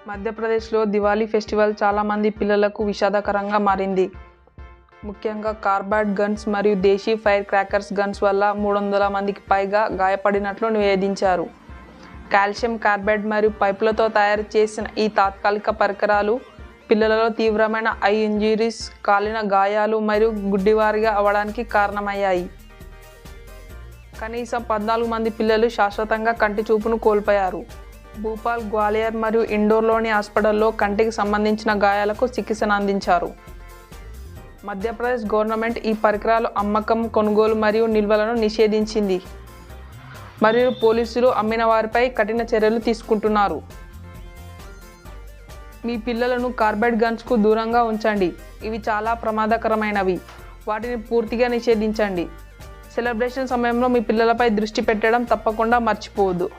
మధ్యప్రదేశ్లో దివాళీ ఫెస్టివల్ చాలామంది పిల్లలకు విషాదకరంగా మారింది. ముఖ్యంగా కార్బైడ్ గన్స్ మరియు దేశీ ఫైర్ క్రాకర్స్ గన్స్ వల్ల 300 మందికి పైగా గాయపడినట్లు నివేదించారు. కాల్షియం కార్బైడ్ మరియు పైపులతో తయారు చేసిన ఈ తాత్కాలిక పరికరాలు పిల్లలలో తీవ్రమైన ఐ ఇంజరీస్, కాలిన గాయాలు మరియు గుడ్డివారిగా అవ్వడానికి కారణమయ్యాయి. కనీసం 14 మంది పిల్లలు శాశ్వతంగా కంటి చూపును కోల్పోయారు. భూపాల్, గ్వాలియర్ మరియు ఇండోర్లోని హాస్పిటల్లో కంటికి సంబంధించిన గాయాలకు చికిత్సను అందించారు. మధ్యప్రదేశ్ గవర్నమెంట్ ఈ పరికరాలు అమ్మకం, కొనుగోలు మరియు నిల్వలను నిషేధించింది మరియు పోలీసులు అమ్మిన వారిపై కఠిన చర్యలు తీసుకుంటున్నారు. మీ పిల్లలను కార్బైడ్ గన్స్కు దూరంగా ఉంచండి. ఇవి చాలా ప్రమాదకరమైనవి. వాటిని పూర్తిగా నిషేధించండి. సెలబ్రేషన్ సమయంలో మీ పిల్లలపై దృష్టి పెట్టడం తప్పకుండా మర్చిపోవద్దు.